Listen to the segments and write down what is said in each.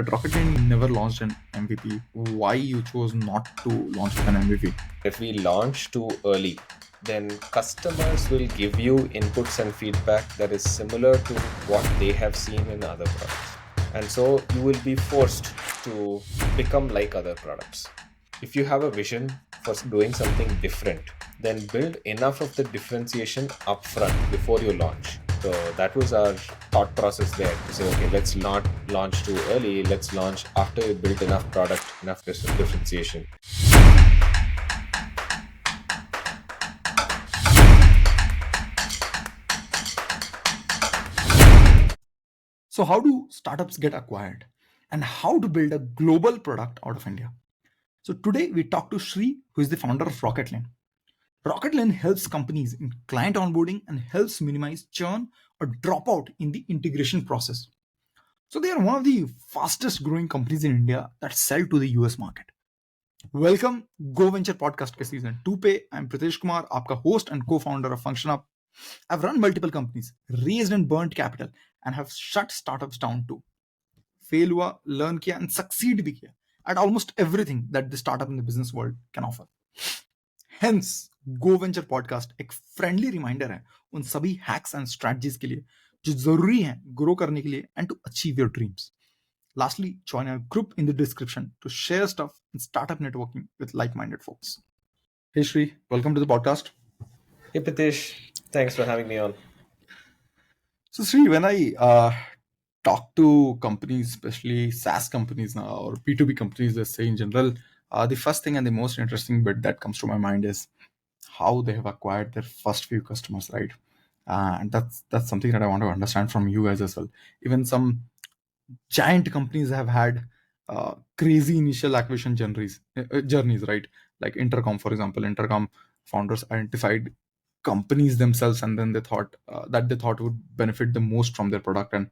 But Rocketplane never launched an MVP. Why you chose not to launch with an MVP? If we launch too early, then customers will give you inputs and feedback that is similar to what they have seen in other products. And so you will be forced to become like other products. If you have a vision for doing something different, then build enough of the differentiation upfront before you launch. So that was our thought process there to say, okay, let's not launch too early. Let's launch after you built enough product, enough differentiation. So, how do startups get acquired? And how to build a global product out of India? So, today we talk to Sri, who is the founder of Rocketplane. Rocketplane helps companies in client onboarding and helps minimize churn or dropout in the integration process. So, they are one of the fastest growing companies in India that sell to the US market. Welcome go venture podcast के season 2 पे I am Pritesh Kumar आपका host and co-founder of Function Up. I've run multiple companies, raised and burnt capital, and have shut startups down too. Fail हुआ, learn किया and succeed भी किया at almost everything that the startup in the business world can offer. Hence, go venture podcast एक friendly reminder है उन सभी hacks and strategies के लिए जो जरूरी हैं ग्रो करने के लिए and to achieve your dreams. Lastly, join our group in the description to share stuff and startup networking with like-minded folks. Hey Shri, welcome to the podcast. Hey Pritesh, thanks for having me on. So Shri, when I talk to companies, especially SaaS companies now or B2B companies, let's say in general, the first thing and the most interesting bit that comes to my mind is how they have acquired their first few customers, right? And that's something that I want to understand from you guys as well. Even some giant companies have had crazy initial acquisition journeys, right? Like Intercom, for example. Intercom founders identified companies themselves, and then they thought that they thought would benefit the most from their product, and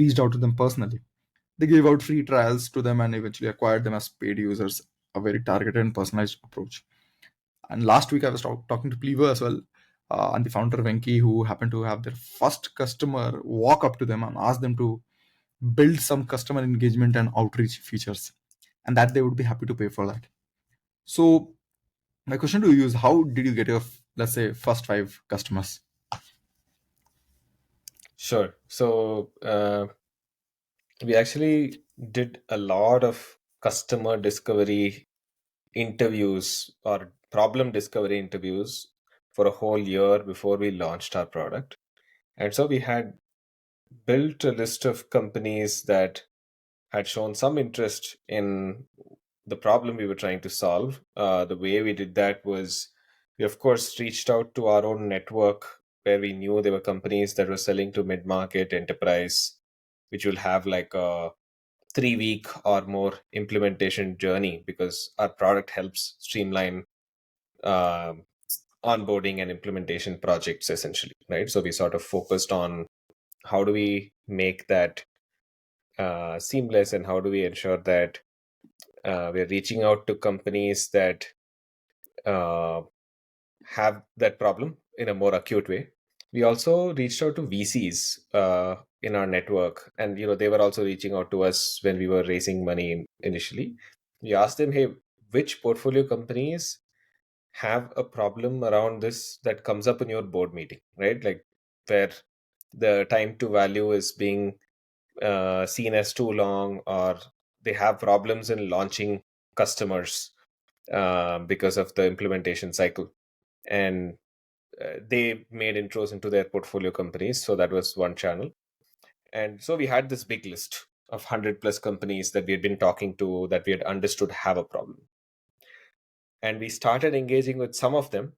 reached out to them personally. They gave out free trials to them and eventually acquired them as paid users. A very targeted and personalized approach. And last week I was talking to Pleaver as well, and the founder Venki, who happened to have their first customer walk up to them and ask them to build some customer engagement and outreach features, and that they would be happy to pay for that. So my question to you is, how did you get your, let's say, first 5 customers? Sure. So we actually did a lot of customer discovery interviews or problem discovery interviews for a whole year before we launched our product. And so we had built a list of companies that had shown some interest in the problem we were trying to solve. The way we did that was we, of course, reached out to our own network where we knew there were companies that were selling to mid market enterprise, which will have like a 3-week or more implementation journey because our product helps streamline uh, onboarding and implementation projects essentially, right? So we sort of focused on how do we make that seamless and how do we ensure that we're reaching out to companies that uh, have that problem in a more acute way. We also reached out to VCs in our network, and they were also reaching out to us when we were raising money initially. We asked them, "Hey, which portfolio companies have a problem around this that comes up in your board meeting, right? Like where the time to value is being seen as too long, or they have problems in launching customers because of the implementation cycle." And they made intros into their portfolio companies. So that was one channel. And so we had this big list of 100 plus companies that we had been talking to that we had understood have a problem. And we started engaging with some of them.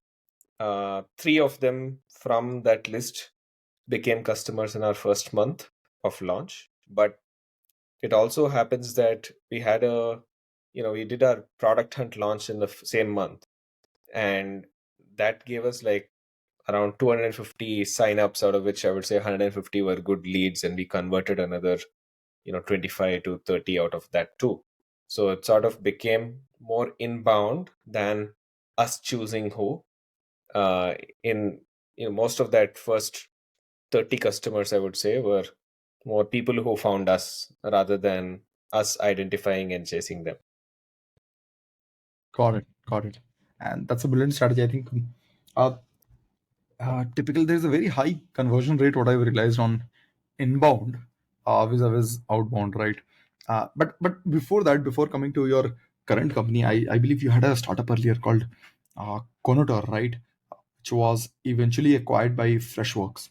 3 of them from that list became customers in our first month of launch. But it also happens that we did our product hunt launch in the same month. And that gave us like around 250 signups, out of which I would say 150 were good leads, and we converted another 25 to 30 out of that too. So it sort of became more inbound than us choosing who. In most of that first 30 customers, I would say, were more people who found us rather than us identifying and chasing them. Got it. Got it. And that's a brilliant strategy. I think uh, typically there's a very high conversion rate, what I've realized on inbound vis-a-vis outbound, right? But before that, before coming to your current company, I believe you had a startup earlier called Konotor, right? Which was eventually acquired by Freshworks.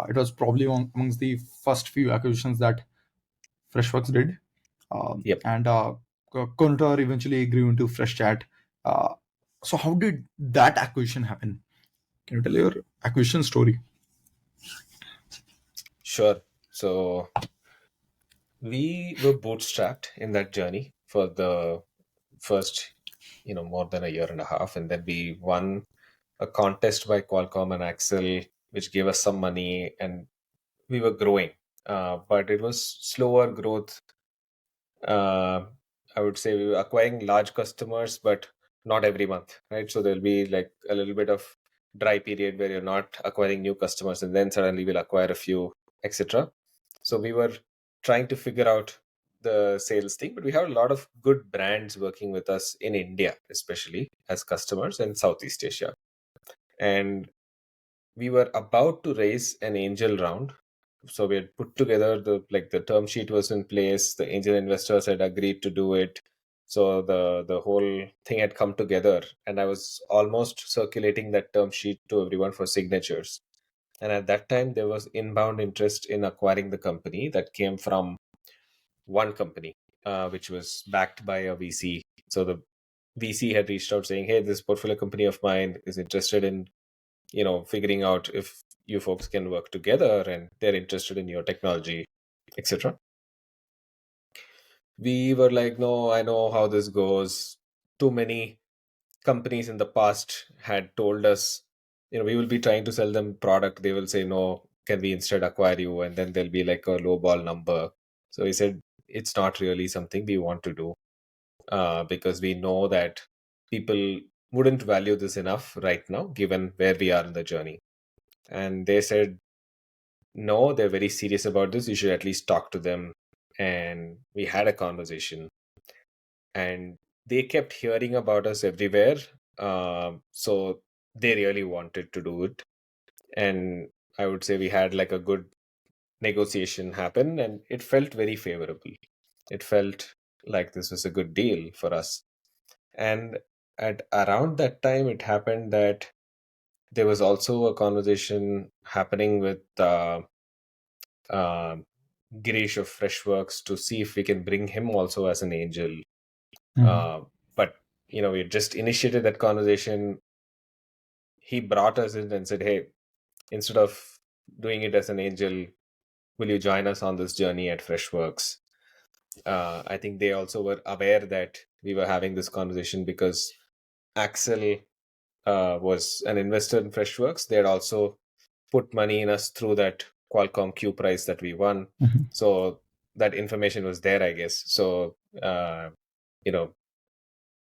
It was probably amongst the first few acquisitions that Freshworks did. Yep. And Konotor eventually grew into FreshChat. Uh, so how did that acquisition happen? Can you tell your acquisition story? Sure. So we were bootstrapped in that journey for the first, more than a year and a half, and then we won a contest by Qualcomm and Axel, which gave us some money, and we were growing. But it was slower growth. uh, I would say we were acquiring large customers, but not every month, right? So there'll be like a little bit of dry period where you're not acquiring new customers, and then suddenly we'll acquire a few, etc. So we were trying to figure out the sales thing, but we have a lot of good brands working with us in India, especially as customers, and Southeast Asia. And we were about to raise an angel round. So we had put together the term sheet was in place, the angel investors had agreed to do it. So the whole thing had come together, and I was almost circulating that term sheet to everyone for signatures. And at that time there was inbound interest in acquiring the company that came from one company, which was backed by a VC. So the VC had reached out saying, hey, this portfolio company of mine is interested in figuring out if you folks can work together, and they're interested in your technology, etc. We were like, no, I know how this goes. Too many companies in the past had told us, we will be trying to sell them product, they will say no, can we instead acquire you, and then there'll be like a low ball number. So we said it's not really something we want to do, because we know that people wouldn't value this enough right now given where we are in the journey. And they said no, they're very serious about this, you should at least talk to them. And we had a conversation, and they kept hearing about us everywhere. So they really wanted to do it. And I would say we had like a good negotiation happen, and it felt very favorable. It felt like this was a good deal for us. And at around that time, it happened that there was also a conversation happening with uh, Girish of Freshworks to see if we can bring him also as an angel. Mhm. But we just initiated that conversation. He brought us in and said, "Hey, instead of doing it as an angel, will you join us on this journey at Freshworks?" I think they also were aware that we were having this conversation because Axel was an investor in Freshworks. They had also put money in us through that Qualcomm Q prize that we won. Mhm. So that information was there, I guess. So, you know,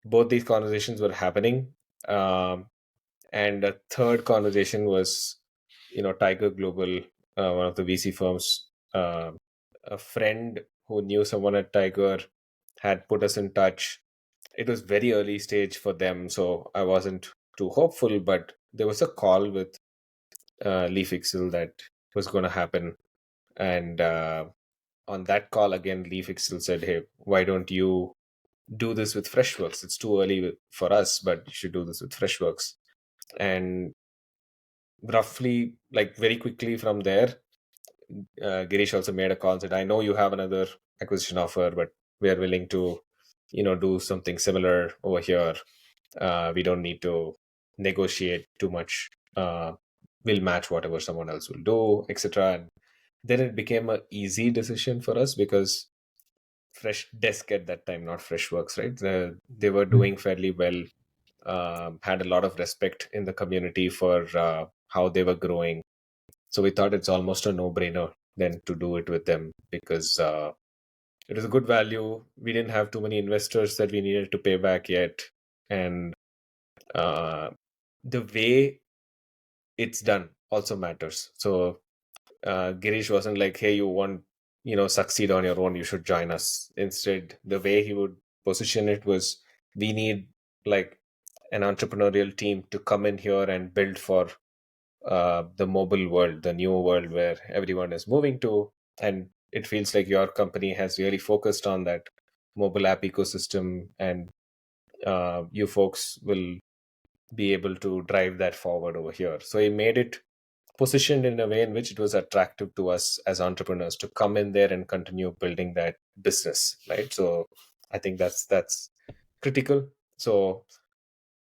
both these conversations were happening. And a third conversation was, Tiger Global, one of the VC firms, a friend who knew someone at Tiger had put us in touch. It was very early stage for them, so I wasn't too hopeful, but there was a call with Lee Fixel that was going to happen. And on that call, again, Lee Fixel said, hey, why don't you do this with Freshworks? It's too early for us, but you should do this with Freshworks. And roughly, like very quickly from there, Girish also made a call and said, I know you have another acquisition offer, but we are willing to, do something similar over here. We don't need to negotiate too much. We'll match whatever someone else will do, etc. And then it became an easy decision for us because Fresh Desk at that time, not Freshworks, right? They were Mhm. doing fairly well, had a lot of respect in the community for how they were growing. So we thought it's almost a no-brainer then to do it with them because it is a good value. We didn't have too many investors that we needed to pay back yet. And uh, the way it's done also matters. So Girish wasn't like, hey, you want succeed on your own, you should join us. Instead, the way he would position it was, we need like an entrepreneurial team to come in here and build for the mobile world, the new world where everyone is moving to. And it feels like your company has really focused on that mobile app ecosystem, and you folks will be able to drive that forward over here. So he made it positioned in a way in which it was attractive to us as entrepreneurs to come in there and continue building that business, right? So I think that's critical. So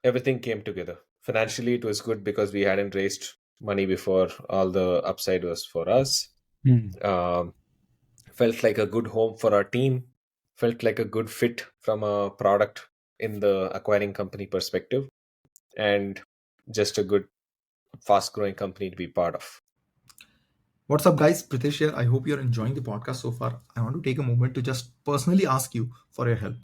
everything came together. Financially, it was good because we hadn't raised money before. All the upside was for us. Hmm. Um, Felt like a good home for our team. Felt like a good fit from a product in the acquiring company perspective, and just a good, fast-growing company to be part of. What's up, guys? Pritesh here. I hope you're enjoying the podcast so far. I want to take a moment to just personally ask you for your help.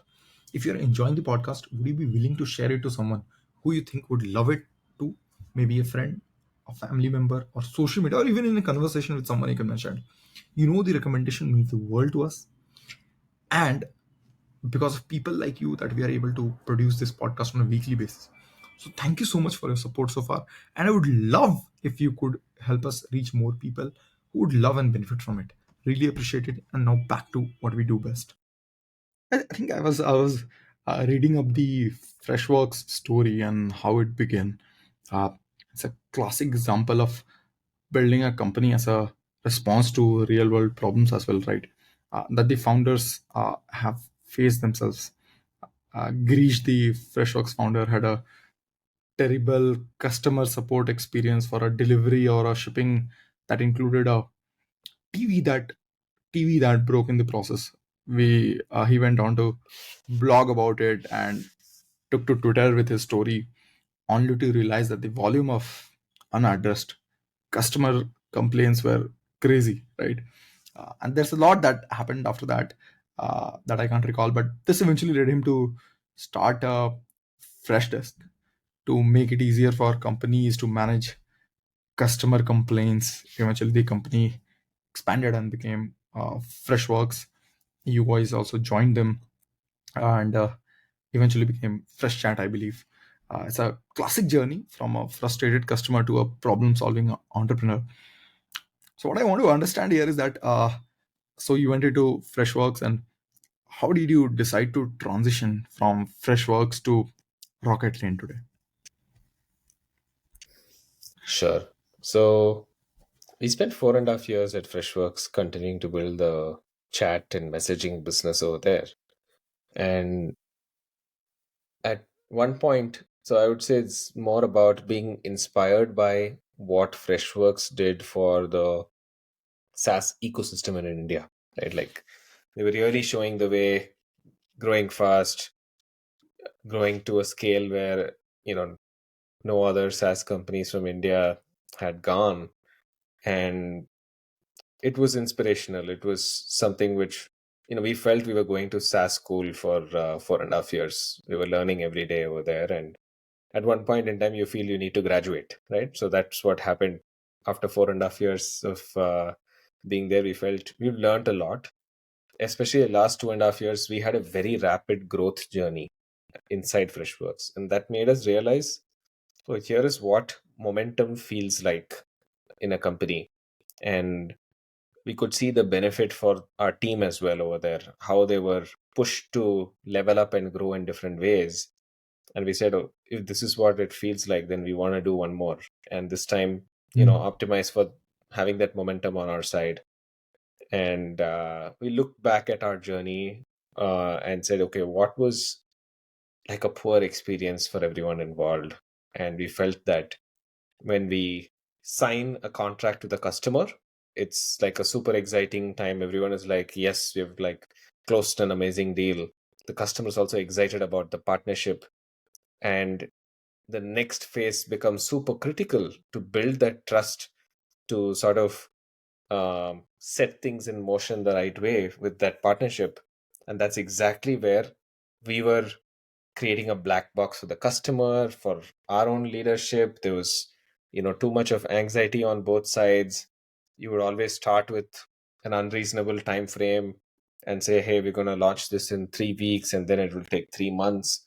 If you're enjoying the podcast, would you be willing to share it to someone who you think would love it too? Maybe a friend, a family member, or social media, or even in a conversation with someone you can mention. The recommendation means the world to us. And because of people like you that we are able to produce this podcast on a weekly basis. So thank you so much for your support so far. And I would love if you could help us reach more people who would love and benefit from it. Really appreciate it. And now back to what we do best. I think I was reading up the Freshworks story and how it began. Uh, it's a classic example of building a company as a response to real world problems as well, right? That the founders have faced themselves. Girish, the Freshworks founder, had a terrible customer support experience for a delivery or a shipping that included a TV that TV that broke in the process. We He went on to blog about it and took to Twitter with his story, only to realize that the volume of unaddressed customer complaints were crazy, right? And there's a lot that happened after that that I can't recall, but this eventually led him to start a fresh desk to make it easier for companies to manage customer complaints. Eventually, the company expanded and became Freshworks. You guys also joined them and eventually became Fresh Chat, I believe. It's a classic journey from a frustrated customer to a problem solving entrepreneur. So, what I want to understand here is that so you went into Freshworks, and how did you decide to transition from Freshworks to Rocketplane today? Sure. So we spent 4.5 years at Freshworks continuing to build the chat and messaging business over there. And at one point, so I would say it's more about being inspired by what Freshworks did for the SaaS ecosystem in India, right? Like they were really showing the way, growing fast, growing to a scale where, you know, no other SaaS companies from India had gone. And it was inspirational. It was something which, we felt we were going to SaaS school for 4.5 years. We were learning every day over there. And at one point in time, you feel you need to graduate, right? So that's what happened after 4.5 years of being there. We felt we've learned a lot, especially the last 2.5 years. We had a very rapid growth journey inside Freshworks. And that made us realize, oh, here is what momentum feels like in a company. And we could see the benefit for our team as well over there, how they were pushed to level up and grow in different ways. And we said, oh, if this is what it feels like, then we want to do one more. And this time, optimize for having that momentum on our side. And we looked back at our journey and said, okay, what was like a poor experience for everyone involved? And we felt that when we sign a contract with a customer, it's like a super exciting time. Everyone is like, yes, we've like closed an amazing deal. The customer is also excited about the partnership. And the next phase becomes super critical to build that trust, to sort of set things in motion the right way with that partnership. And that's exactly where we were creating a black box for the customer, for our own leadership. There was, too much of anxiety on both sides. You would always start with an unreasonable time frame and say, hey, we're going to launch this in 3 weeks and then it will take 3 months,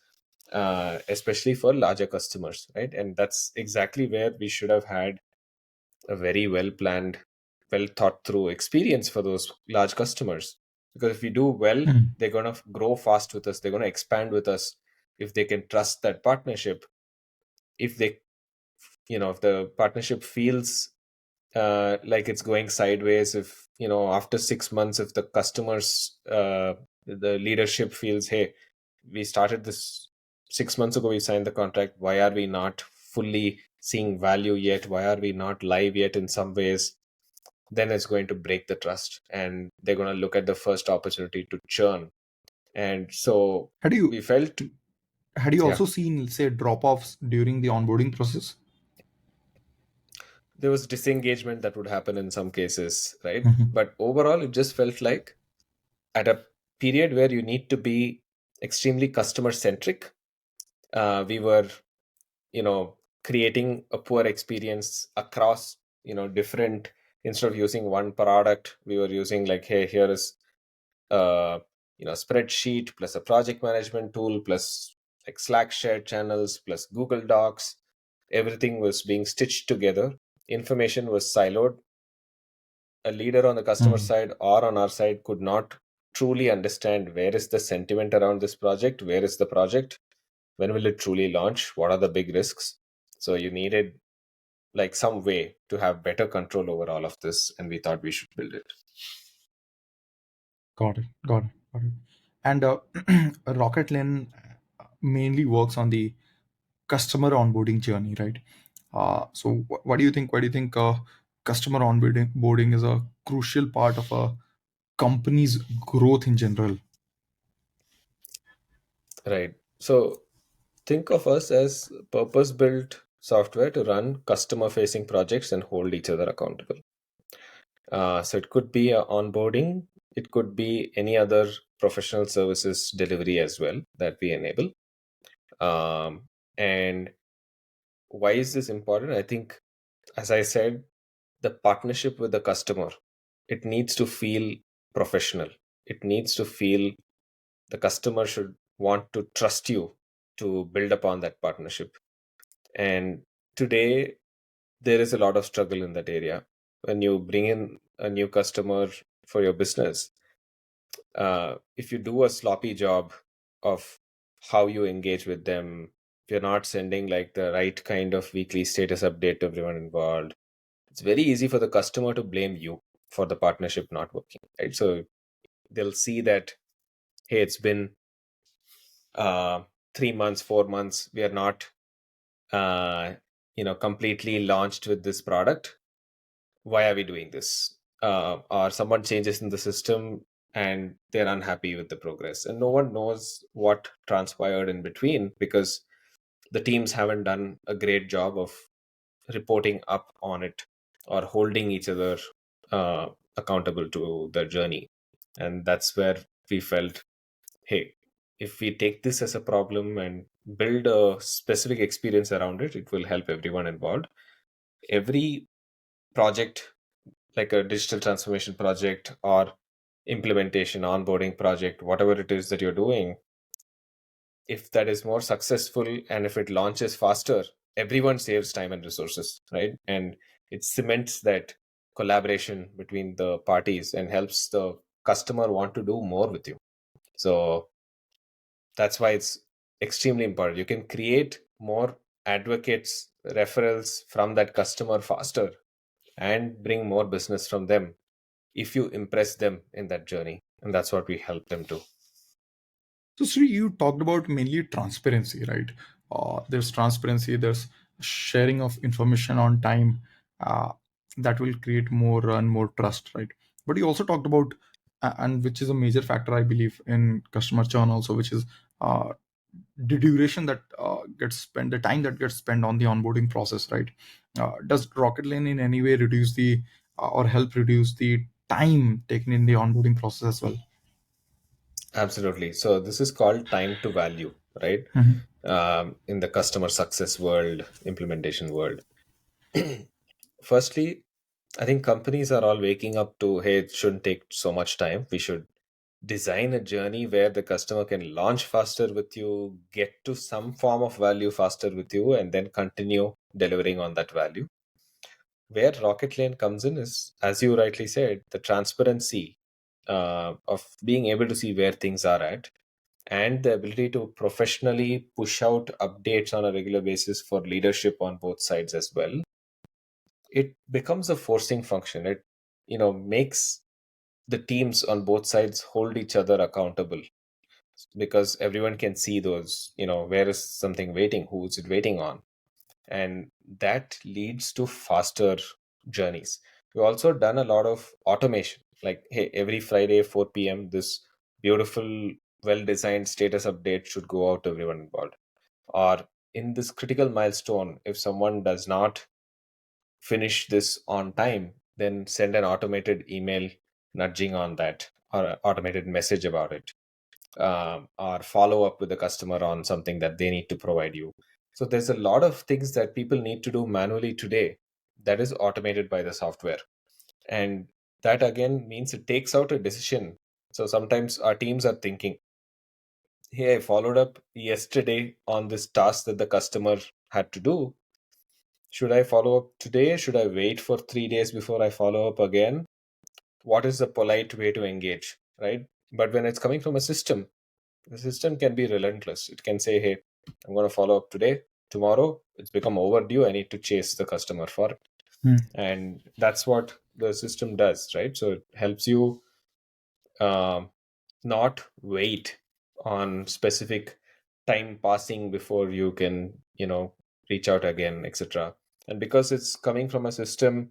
especially for larger customers, right? And that's exactly where we should have had a very well planned, well thought through experience for those large customers. Because if we do well, Mhm. they're going to grow fast with us, they're going to expand with us if they can trust that partnership. If they, if the partnership feels like it's going sideways, if after 6 months, if the customers, the leadership feels, hey, we started this 6 months ago, we signed the contract, why are we not fully seeing value yet, why are we not live yet in some ways, then it's going to break the trust and they're going to look at the first opportunity to churn. And so Had we you felt, had you yeah, also seen, say, drop-offs during the onboarding process? there was disengagement that would happen in some cases, right? Mhm. But overall it just felt like at a period where you need to be extremely customer centric, we were, creating a poor experience across, different. Instead of using one product, we were using like, hey, here is a, spreadsheet plus a project management tool plus like Slack shared channels plus Google Docs. Everything was being stitched together. Information was siloed. A leader on the customer Mhm. side or on our side could not truly understand where is the sentiment around this project, where is the project, when will it truly launch, what are the big risks. So you needed like some way to have better control over all of this, and we thought we should build it. Got it. Got it. Got it. And Rocketland mainly works on the customer onboarding journey, right? So, what do you think? Why do you think customer onboarding is a crucial part of a company's growth in general? Right. So think of us as purpose built software to run customer facing projects and hold each other accountable. So it could be a onboarding, it could be any other professional services delivery as well that we enable. And why is this important? I think, as I said, the partnership with the customer, it needs to feel professional. It needs to feel the customer should want to trust you to build upon that partnership. And today, there is a lot of struggle in that area. When you bring in a new customer for your business, if you do a sloppy job of how you engage with them, if you're not sending like the right kind of weekly status update to everyone involved, it's very easy for the customer to blame you for the partnership not working, right? So they'll see that, hey, it's been uh, 3 months, 4 months, we are not, uh, completely launched with this product. Why are we doing this? Or someone changes in the system and they're unhappy with the progress, and no one knows what transpired in between because the teams haven't done a great job of reporting up on it or holding each other uh, accountable to the journey. And that's where we felt, hey, if we take this as a problem and build a specific experience around it, it will help everyone involved. Every project, like a digital transformation project or implementation, onboarding project, whatever it is that you're doing, if that is more successful and if it launches faster, everyone saves time and resources, right? And it cements that collaboration between the parties and helps the customer want to do more with you. So that's why it's extremely important. You can create more advocates, referrals from that customer faster and bring more business from them if you impress them in that journey. And that's what we help them do. So, Sri, you talked about mainly transparency, right? There's transparency, there's sharing of information on time uh, that will create more and more trust, right? But you also talked about, and which is a major factor, I believe, in customer churn also, which is uh, the duration that gets spent, the time that gets spent on the onboarding process, right? Does Rocketline in any way reduce the or help reduce the time taken in the onboarding process as well? Absolutely. So this is called time to value, right? Mhm. In the customer success world, implementation world. Firstly, I think companies are all waking up to, hey, it shouldn't take so much time. We should design a journey where the customer can launch faster with you, get to some form of value faster with you, and then continue delivering on that value. Where Rocketplane comes in is, as you rightly said, the transparency of being able to see where things are at, and the ability to professionally push out updates on a regular basis for leadership on both sides as well. It becomes a forcing function. It makes the teams on both sides hold each other accountable, because everyone can see those, where is something waiting, who is it waiting on, and that leads to faster journeys. We've also done a lot of automation, like, hey, every Friday 4 p.m. this beautiful, well designed status update should go out to everyone involved. Or in this critical milestone, if someone does not finish this on time, then send an automated email nudging on that, or an automated message about it, or follow up with the customer on something that they need to provide you. So there's a lot of things that people need to do manually today that is automated by the software. And that again means it takes out a decision. So sometimes our teams are thinking, hey, I followed up yesterday on this task that the customer had to do. Should I follow up today? Should I wait for 3 days before I follow up again? What is the polite way to engage, right? But when it's coming from a system, the system can be relentless. It can say, hey, I'm going to follow up today. Tomorrow, it's become overdue. I need to chase the customer for it. Hmm. And that's what the system does, right? So it helps you um, not wait on specific time passing before you can, reach out again, etc. And because it's coming from a system,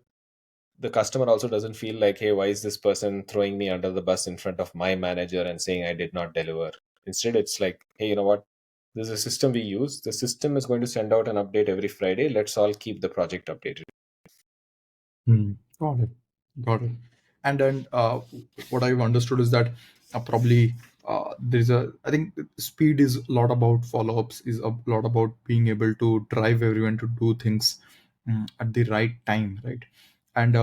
the customer also doesn't feel like, hey, why is this person throwing me under the bus in front of my manager and saying I did not deliver? Instead, it's like, hey, you know what, this is a system we use, the system is going to send out an update every Friday, let's all keep the project updated. Hmm. Got it. Got it. And then what I've understood is that probably there's a, I think speed is a lot about follow ups, is a lot about being able to drive everyone to do things at the right time, right? And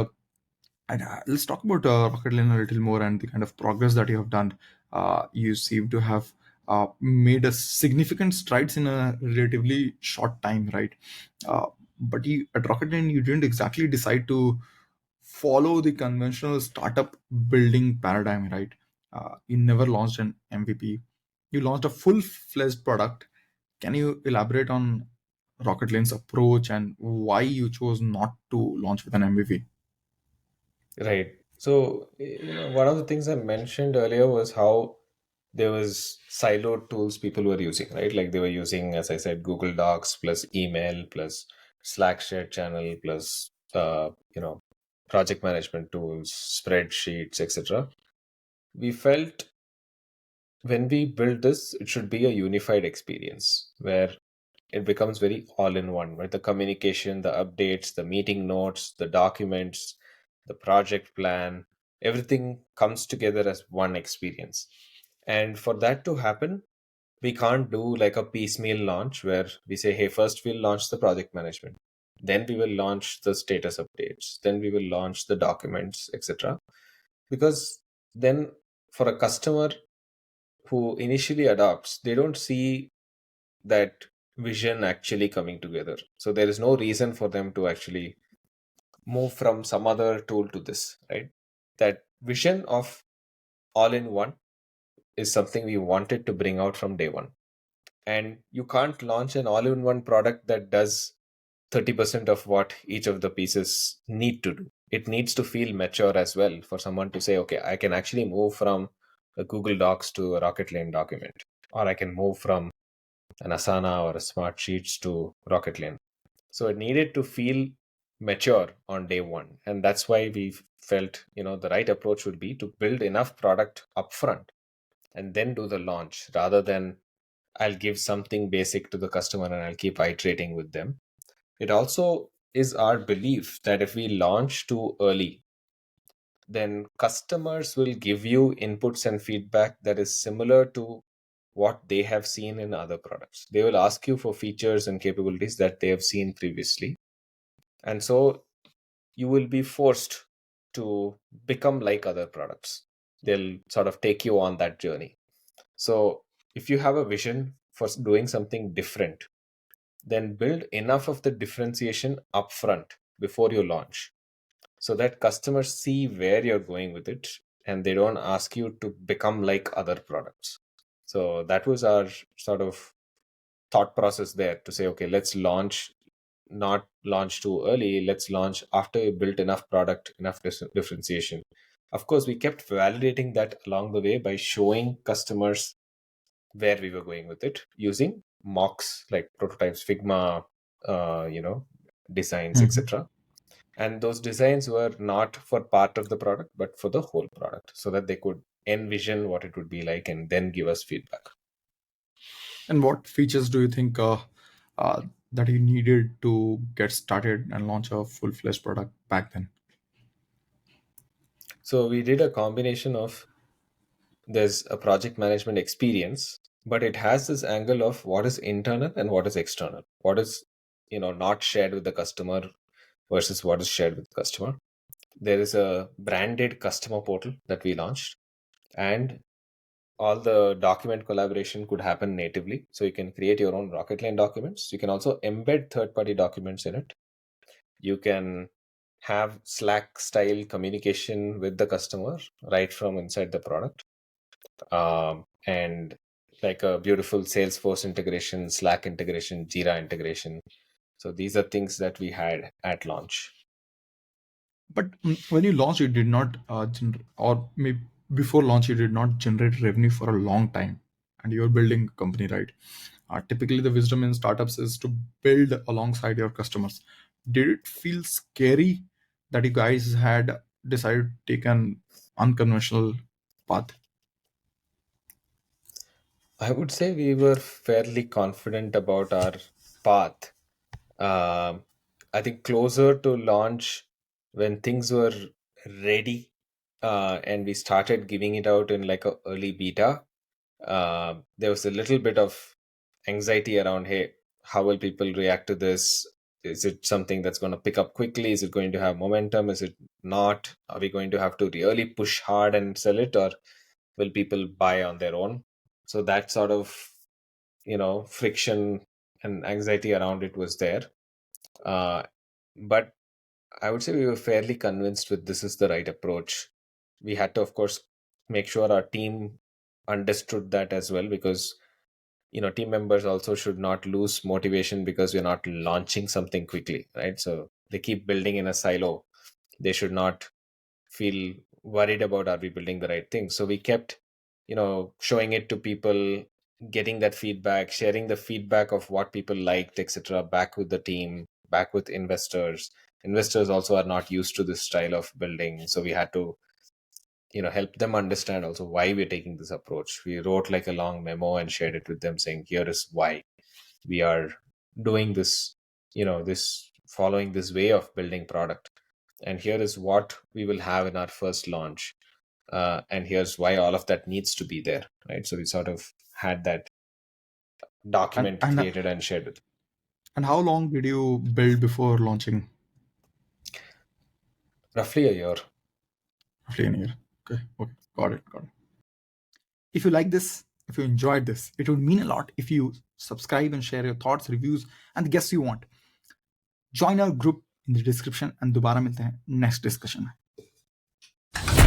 let's talk about Rocketplane a little more and the kind of progress that you have done. You seem to have made a significant strides in a relatively short time, right? Uh, but at Rocketplane, you didn't exactly decide to follow the conventional startup building paradigm, right? You never launched an MVP. You launched a full-fledged product. Can you elaborate on Rocketlane's approach and why you chose not to launch with an MVP? Right. So, one of the things I mentioned earlier was how there was siloed tools people were using, right? Like they were using, as I said, Google Docs plus email plus Slack shared channel plus, project management tools, spreadsheets, etc. We felt when we build this, it should be a unified experience where it becomes very all in one, right? The communication, the updates, the meeting notes, the documents, the project plan, everything comes together as one experience. And for that to happen, we can't do like a piecemeal launch where we say, hey, first we'll launch the project management, then we will launch the status updates, then we will launch the documents, etc. Because then for a customer who initially adopts, they don't see that vision actually coming together. So there is no reason for them to actually move from some other tool to this, right? That vision of all in one is something we wanted to bring out from day one. And you can't launch an all in one product that does 30% of what each of the pieces need to do. It needs to feel mature as well for someone to say, okay, I can actually move from a Google Docs to a Rocketplane document, or I can move from an Asana or a Smart Sheets to Rocketplane. So it needed to feel mature on day one. And that's why we felt, the right approach would be to build enough product upfront and then do the launch, rather than I'll give something basic to the customer and I'll keep iterating with them. It also is our belief that if we launch too early, then customers will give you inputs and feedback that is similar to what they have seen in other products. They will ask you for features and capabilities that they have seen previously. And so you will be forced to become like other products. They'll sort of take you on that journey. So if you have a vision for doing something different, then build enough of the differentiation upfront before you launch, so that customers see where you're going with it and they don't ask you to become like other products. So that was our sort of thought process there, to say, okay, let's launch, not launch too early. Let's launch after you built enough product, enough differentiation. Of course, we kept validating that along the way by showing customers where we were going with it using mocks like prototypes, Figma, designs, Mhm. etc. And those designs were not for part of the product, but for the whole product, so that they could envision what it would be like and then give us feedback. And what features do you think uh, that you needed to get started and launch a full-fledged product back then? So we did a combination of, there's a project management experience, but it has this angle of what is internal and what is external, what is not shared with the customer versus what is shared with the customer. There is a branded customer portal that we launched, and all the document collaboration could happen natively. So you can create your own Rocketplane documents. You can also embed third party documents in it. You can have Slack style communication with the customer right from inside the product. And like a beautiful Salesforce integration, Slack integration, Jira integration. So these are things that we had at launch. But when you launched, you did not or maybe before launch, you did not generate revenue for a long time, and you're building a company, right? Typically, the wisdom in startups is to build alongside your customers. Did it feel scary that you guys had decided to take an unconventional path? I would say we were fairly confident about our path. Um, I think closer to launch, when things were ready, and we started giving it out in like a early beta, there was a little bit of anxiety around, hey, how will people react to this? Is it something that's going to pick up quickly? Is it going to have momentum? Is it not? Are we going to have to really push hard and sell it, or will people buy on their own? So that sort of friction and anxiety around it was there. But I would say we were fairly convinced with this is the right approach. We had to, of course, make sure our team understood that as well, because team members also should not lose motivation because we're not launching something quickly, right? So they keep building in a silo. They should not feel worried about, are we building the right thing. So we kept showing it to people, getting that feedback, sharing the feedback of what people liked, etc., back with the team, back with investors also are not used to this style of building, so we had to help them understand also why we're taking this approach. We wrote like a long memo and shared it with them, saying here is why we are doing this, this following this way of building product, and here is what we will have in our first launch, and here's why all of that needs to be there, right? So we sort of had that And document and created and shared with. and how long did you build before launching? Roughly a year. Roughly a year. Okay. Okay. Got it. Got it. If you like this, if you enjoyed this, it would mean a lot if you subscribe and share your thoughts, reviews, and the guests you want. Join our group in the description and दोबारा मिलते हैं next discussion में.